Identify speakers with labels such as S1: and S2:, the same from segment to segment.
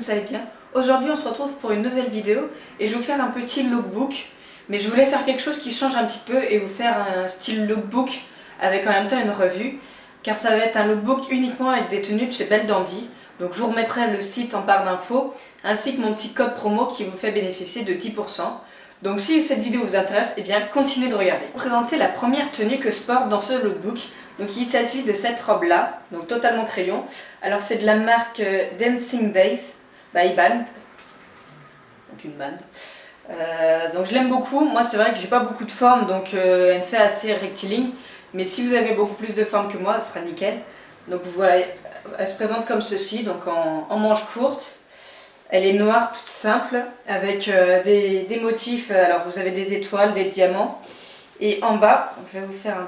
S1: vous allez bien. Aujourd'hui on se retrouve pour une nouvelle vidéo et je vais vous faire un petit lookbook. Mais je voulais faire quelque chose qui change un petit peu et vous faire un style lookbook avec en même temps une revue. Car ça va être un lookbook uniquement avec des tenues de chez Belle Dandy. Donc je vous remettrai le site en barre d'infos ainsi que mon petit code promo qui vous fait bénéficier de 10%. Donc si cette vidéo vous intéresse, eh bien continuez de regarder. Je vais vous présenter la première tenue que je porte dans ce lookbook. Donc il s'agit de cette robe là, donc totalement crayon. Alors c'est de la marque Dancing Days by Band. Donc une bande. Donc je l'aime beaucoup. Moi c'est vrai que j'ai pas beaucoup de forme, donc elle me fait assez rectiligne. Mais si vous avez beaucoup plus de forme que moi, ce sera nickel. Donc voilà, elle se présente comme ceci, donc en manches courtes. Elle est noire, toute simple, avec des motifs. Alors vous avez des étoiles, des diamants. Et en bas, je vais vous faire un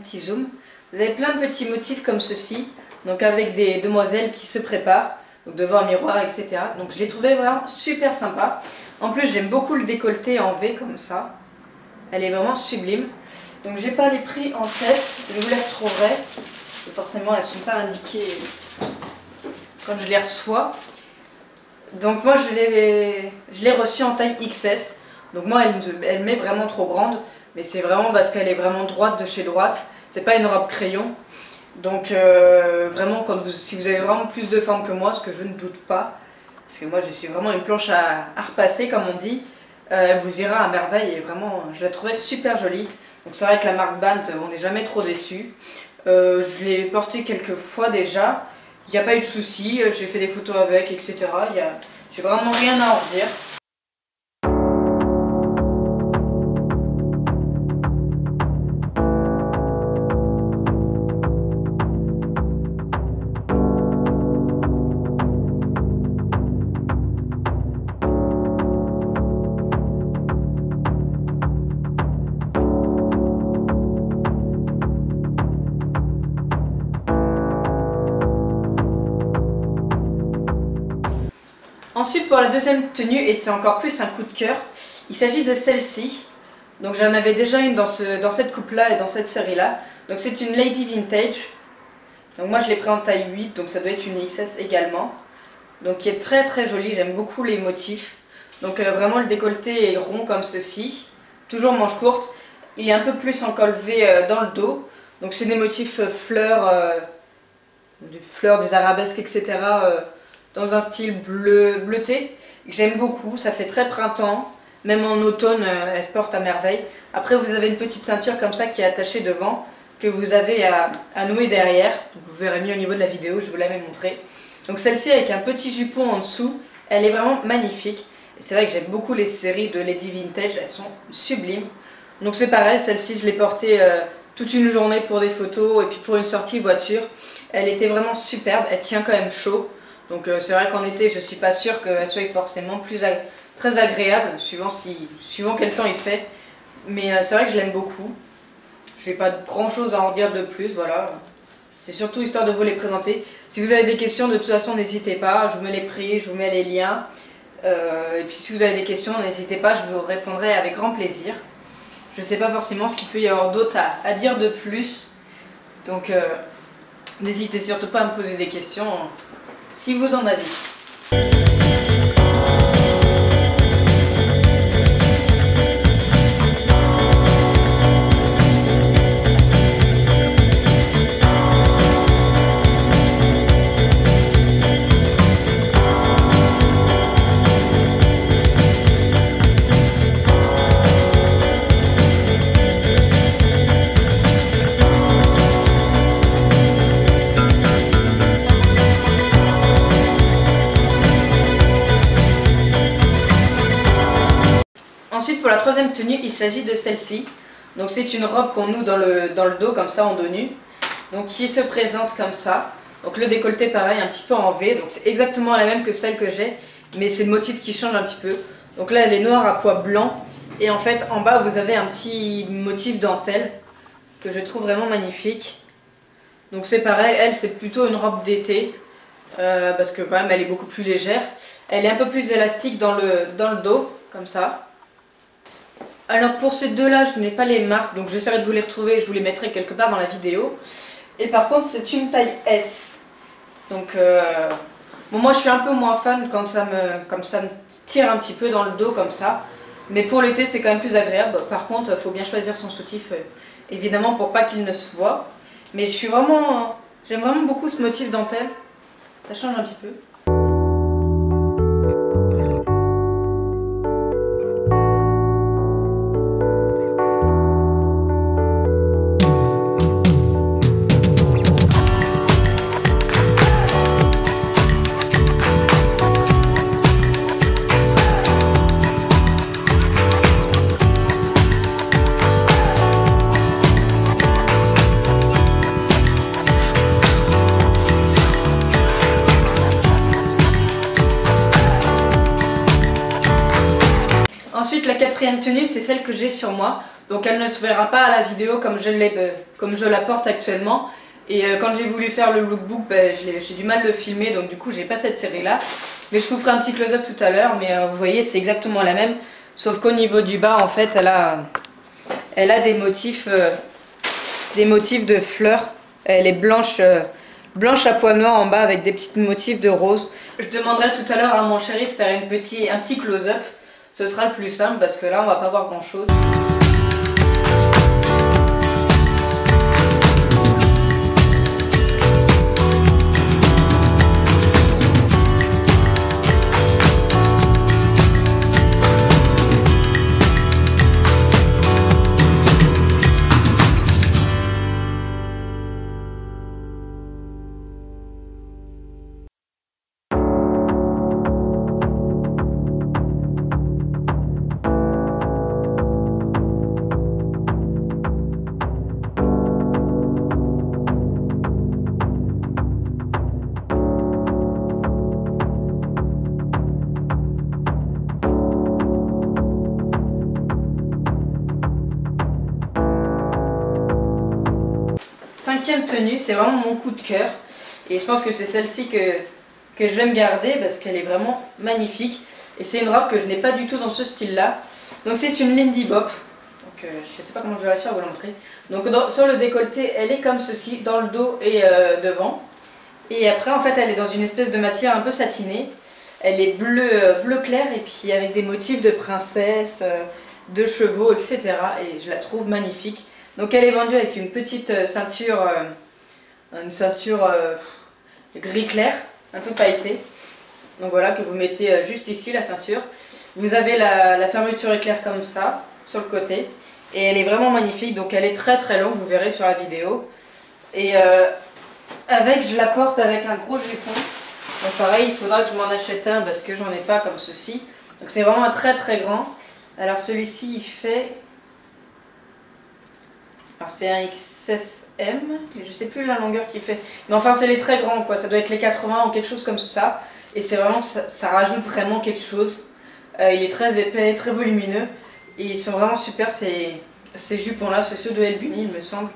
S1: petit zoom. Vous avez plein de petits motifs comme ceci, donc avec des demoiselles qui se préparent, donc devant un miroir, etc. Donc je l'ai trouvé vraiment super sympa. En plus, j'aime beaucoup le décolleté en V comme ça. Elle est vraiment sublime. Donc j'ai pas les prix en tête, je vous les retrouverai. Forcément, elles ne sont pas indiquées quand je les reçois. Donc moi, je l'ai reçue en taille XS. Donc moi, elle m'est vraiment trop grande. Mais c'est vraiment parce qu'elle est vraiment droite de chez droite. C'est pas une robe crayon. Donc vraiment, si vous avez vraiment plus de forme que moi, ce que je ne doute pas, parce que moi je suis vraiment une planche à repasser comme on dit, elle vous ira à merveille et vraiment je la trouvais super jolie. Donc c'est vrai que la marque Band, on n'est jamais trop déçu. Je l'ai portée quelques fois déjà, il n'y a pas eu de soucis, j'ai fait des photos avec, etc. J'ai vraiment rien à en redire. Ensuite pour la deuxième tenue, et c'est encore plus un coup de cœur, il s'agit de celle-ci. Donc j'en avais déjà une dans cette coupe là et dans cette série là. Donc c'est une Lady Vintage. Donc moi je l'ai pris en taille 8, donc ça doit être une XS également. Donc qui est très très jolie, j'aime beaucoup les motifs. Donc vraiment le décolleté est rond comme ceci. Toujours manche courte. Il est un peu plus en col V dans le dos. Donc c'est des motifs fleurs, des arabesques, etc. Dans un style bleuté que j'aime beaucoup, ça fait très printemps, même en automne elle se porte à merveille. Après vous avez une petite ceinture comme ça qui est attachée devant, que vous avez à nouer derrière, donc vous verrez mieux au niveau de la vidéo, je vous l'avais montré. Donc celle-ci avec un petit jupon en dessous, elle est vraiment magnifique. Et c'est vrai que j'aime beaucoup les séries de Lady Vintage, elles sont sublimes. Donc c'est pareil, celle-ci je l'ai portée toute une journée pour des photos et puis pour une sortie voiture. Elle était vraiment superbe, elle tient quand même chaud. Donc c'est vrai qu'en été, je ne suis pas sûre qu'elle soit forcément très agréable, suivant quel temps il fait. Mais c'est vrai que je l'aime beaucoup. Je n'ai pas grand chose à en dire de plus, voilà. C'est surtout histoire de vous les présenter. Si vous avez des questions, de toute façon, n'hésitez pas. Je vous mets les prix, je vous mets les liens. Et puis si vous avez des questions, n'hésitez pas, je vous répondrai avec grand plaisir. Je ne sais pas forcément ce qu'il peut y avoir d'autre à dire de plus. Donc n'hésitez surtout pas à me poser des questions. Si vous en avez. Ensuite pour la troisième tenue, il s'agit de celle-ci. Donc c'est une robe qu'on noue dans le dos comme ça en dos nu. Donc qui se présente comme ça. Donc le décolleté pareil un petit peu en V. Donc c'est exactement la même que celle que j'ai. Mais c'est le motif qui change un petit peu. Donc là elle est noire à pois blanc. Et en fait en bas vous avez un petit motif dentelle que je trouve vraiment magnifique. Donc c'est pareil, elle c'est plutôt une robe d'été. Parce que quand même elle est beaucoup plus légère. Elle est un peu plus élastique dans le dos comme ça. Alors pour ces deux-là, je n'ai pas les marques, donc j'essaierai de vous les retrouver et je vous les mettrai quelque part dans la vidéo. Et par contre, c'est une taille S. Donc Bon, moi je suis un peu moins fan quand comme ça me tire un petit peu dans le dos comme ça. Mais pour l'été c'est quand même plus agréable. Par contre, il faut bien choisir son soutif, évidemment pour pas qu'il ne se voit. Mais j'aime vraiment beaucoup ce motif dentelle. Ça change un petit peu. Ensuite, la quatrième tenue, c'est celle que j'ai sur moi. Donc elle ne se verra pas à la vidéo comme je la porte actuellement. Et quand j'ai voulu faire le lookbook, j'ai du mal de le filmer, donc du coup j'ai pas cette série là. Mais je vous ferai un petit close-up tout à l'heure, mais vous voyez c'est exactement la même. Sauf qu'au niveau du bas, en fait, elle a des motifs de fleurs. Elle est blanche à pois noirs en bas avec des petits motifs de rose. Je demanderai tout à l'heure à mon chéri de faire un petit close-up. Ce sera le plus simple parce que là on va pas voir grand chose. Cinquième tenue, c'est vraiment mon coup de cœur et je pense que c'est celle-ci que je vais me garder parce qu'elle est vraiment magnifique et c'est une robe que je n'ai pas du tout dans ce style là. Donc c'est une Lindy Bop, donc je sais pas comment je vais réussir à vous la montrer. Donc sur le décolleté elle est comme ceci, dans le dos et devant, et après en fait elle est dans une espèce de matière un peu satinée. Elle est bleu clair et puis avec des motifs de princesse, de chevaux, etc. et je la trouve magnifique. Donc elle est vendue avec une petite ceinture, gris clair, un peu pailletée. Donc voilà, que vous mettez juste ici la ceinture. Vous avez la fermeture éclair comme ça, sur le côté. Et elle est vraiment magnifique, donc elle est très longue, vous verrez sur la vidéo. Et je la porte avec un gros jupon. Donc pareil, il faudra que je m'en achète un parce que j'en ai pas comme ceci. Donc c'est vraiment un très grand. Alors celui-ci il fait... Alors c'est un XSM, mais je sais plus la longueur qu'il fait. Mais enfin c'est les très grands quoi, ça doit être les 80 ou quelque chose comme ça. Et c'est vraiment, ça rajoute vraiment quelque chose. Il est très épais, très volumineux. Et ils sont vraiment super ces jupons là, c'est ceux de Elbuni il me semble.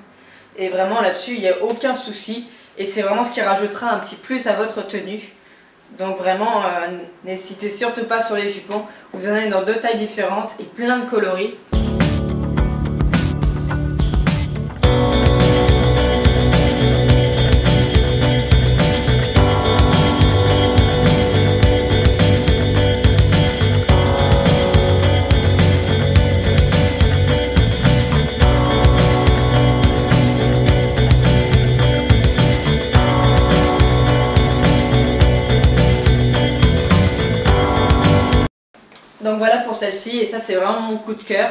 S1: Et vraiment là-dessus il n'y a aucun souci. Et c'est vraiment ce qui rajoutera un petit plus à votre tenue. Donc vraiment, n'hésitez surtout pas sur les jupons. Vous en avez dans 2 tailles différentes et plein de coloris. Donc voilà pour celle-ci, et ça c'est vraiment mon coup de cœur.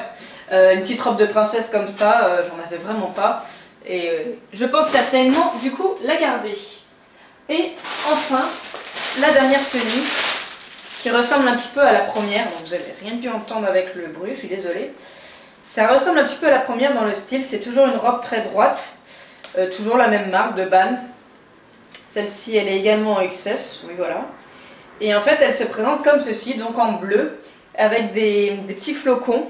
S1: Une petite robe de princesse comme ça, j'en avais vraiment pas. Et je pense certainement du coup la garder. Et enfin, la dernière tenue, qui ressemble un petit peu à la première. Donc vous n'avez rien dû entendre avec le bruit, je suis désolée. Ça ressemble un petit peu à la première dans le style, c'est toujours une robe très droite. Toujours la même marque de Band. Celle-ci elle est également en XS, oui voilà. Et en fait elle se présente comme ceci, donc en bleu, avec des petits flocons.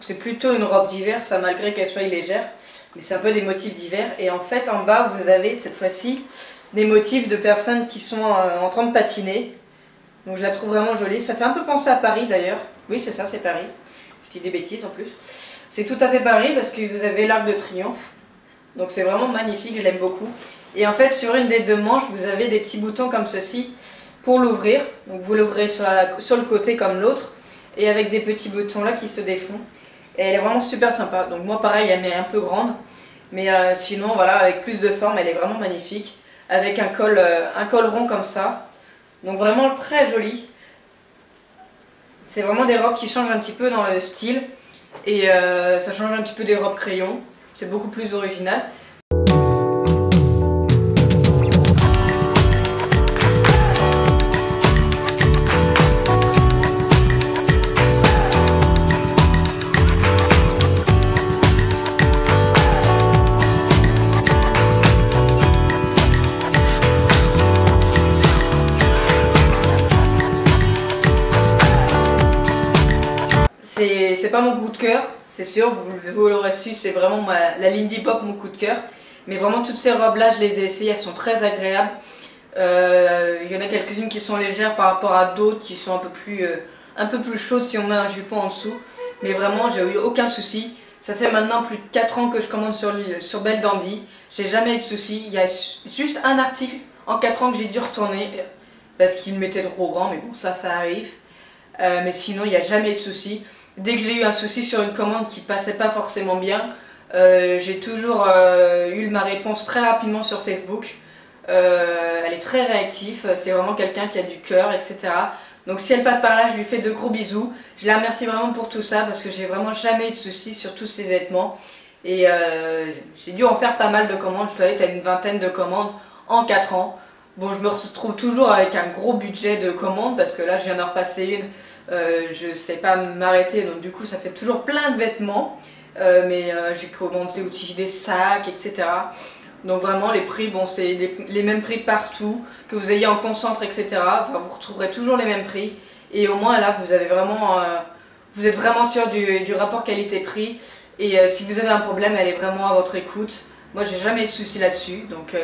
S1: C'est plutôt une robe d'hiver, ça, malgré qu'elle soit légère, mais c'est un peu des motifs d'hiver. Et en fait en bas vous avez cette fois-ci des motifs de personnes qui sont en train de patiner. Donc je la trouve vraiment jolie, ça fait un peu penser à Paris d'ailleurs. Oui c'est ça, c'est Paris, je dis des bêtises en plus. C'est tout à fait Paris parce que vous avez l'Arc de Triomphe. Donc c'est vraiment magnifique, je l'aime beaucoup. Et en fait sur une des 2 manches vous avez des petits boutons comme ceci. pour l'ouvrir. Donc vous l'ouvrez sur le côté comme l'autre et avec des petits boutons là qui se défont. Et elle est vraiment super sympa. Donc moi pareil, elle m'est un peu grande. Mais sinon voilà, avec plus de forme, elle est vraiment magnifique. Avec un col rond comme ça. Donc vraiment très joli. C'est vraiment des robes qui changent un petit peu dans le style. Et ça change un petit peu des robes crayon. C'est beaucoup plus original. C'est pas mon coup de cœur, c'est sûr, vous l'aurez su, c'est vraiment la Lindy Pop mon coup de cœur. Mais vraiment toutes ces robes là, je les ai essayées, elles sont très agréables. Il y en a quelques-unes qui sont légères par rapport à d'autres qui sont un peu plus chaudes si on met un jupon en dessous. Mais vraiment, j'ai eu aucun souci. Ça fait maintenant plus de 4 ans que je commande sur Belle Dandy. J'ai jamais eu de souci. Il y a juste un article en 4 ans que j'ai dû retourner parce qu'il m'était trop grand, mais bon, ça arrive. Mais sinon, il n'y a jamais eu de souci. Dès que j'ai eu un souci sur une commande qui passait pas forcément bien, j'ai toujours eu ma réponse très rapidement sur Facebook. Elle est très réactive, c'est vraiment quelqu'un qui a du cœur, etc. Donc si elle passe par là, je lui fais de gros bisous. Je la remercie vraiment pour tout ça parce que j'ai vraiment jamais eu de soucis sur tous ces vêtements. Et j'ai dû en faire pas mal de commandes, je dois être à une vingtaine de commandes en 4 ans. Bon, je me retrouve toujours avec un gros budget de commandes parce que là je viens d'en repasser une, je sais pas m'arrêter, donc du coup ça fait toujours plein de vêtements. Mais j'ai commandé aussi des sacs, etc. Donc vraiment les prix, bon c'est les mêmes prix partout, que vous ayez en concentre, etc. Enfin, vous retrouverez toujours les mêmes prix. Et au moins là vous avez vraiment, vous êtes vraiment sûr du rapport qualité-prix. Et si vous avez un problème, elle est vraiment à votre écoute. Moi j'ai jamais eu de soucis là-dessus, donc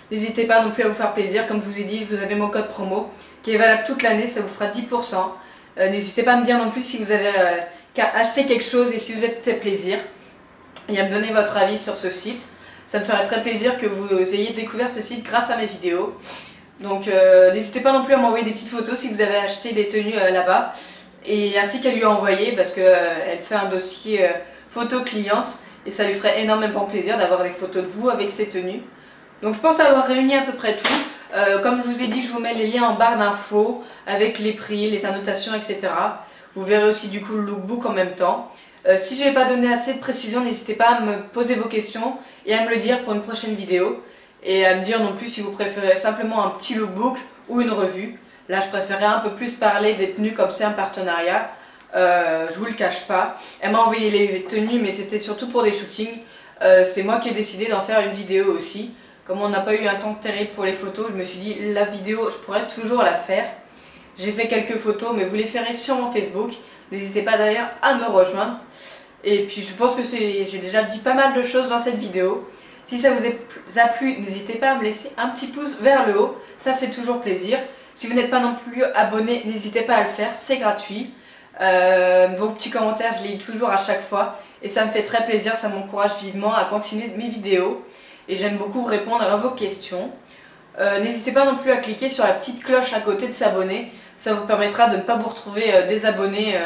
S1: n'hésitez pas non plus à vous faire plaisir. Comme je vous ai dit, vous avez mon code promo qui est valable toute l'année, ça vous fera 10%. N'hésitez pas à me dire non plus si vous avez acheté quelque chose et si vous êtes fait plaisir. Et à me donner votre avis sur ce site. Ça me ferait très plaisir que vous ayez découvert ce site grâce à mes vidéos. Donc n'hésitez pas non plus à m'envoyer des petites photos si vous avez acheté des tenues là-bas. Et ainsi qu'à lui envoyer parce qu'elle fait un dossier photo cliente. Et ça lui ferait énormément plaisir d'avoir des photos de vous avec ces tenues. Donc je pense avoir réuni à peu près tout. Comme je vous ai dit, je vous mets les liens en barre d'infos avec les prix, les annotations, etc. Vous verrez aussi du coup le lookbook en même temps. Si je n'ai pas donné assez de précision, n'hésitez pas à me poser vos questions et à me le dire pour une prochaine vidéo. Et à me dire non plus si vous préférez simplement un petit lookbook ou une revue. Là je préférais un peu plus parler des tenues comme c'est un partenariat. Je vous le cache pas. Elle m'a envoyé les tenues mais c'était surtout pour des shootings. C'est moi qui ai décidé d'en faire une vidéo aussi. Comme on n'a pas eu un temps terrible pour les photos, je me suis dit la vidéo je pourrais toujours la faire. J'ai fait quelques photos mais vous les ferez sur mon Facebook. N'hésitez pas d'ailleurs à me rejoindre. Et puis je pense que j'ai déjà dit pas mal de choses dans cette vidéo. Si ça vous a plu, n'hésitez pas à me laisser un petit pouce vers le haut. Ça fait toujours plaisir. Si vous n'êtes pas non plus abonné, n'hésitez pas à le faire, c'est gratuit. Vos petits commentaires, je les lis toujours à chaque fois et ça me fait très plaisir, ça m'encourage vivement à continuer mes vidéos et j'aime beaucoup répondre à vos questions. N'hésitez pas non plus à cliquer sur la petite cloche à côté de s'abonner, ça vous permettra de ne pas vous retrouver désabonné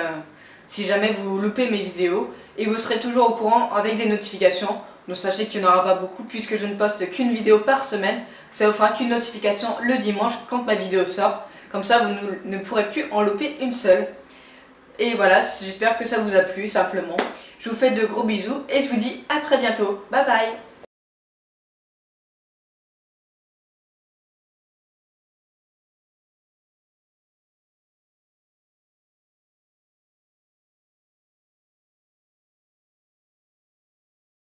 S1: si jamais vous loupez mes vidéos et vous serez toujours au courant avec des notifications. Donc sachez qu'il n'y en aura pas beaucoup puisque je ne poste qu'une vidéo par semaine, ça vous fera qu'une notification le dimanche quand ma vidéo sort, comme ça vous ne pourrez plus en louper une seule. Et voilà, j'espère que ça vous a plu simplement. Je vous fais de gros bisous et je vous dis à très bientôt. Bye bye.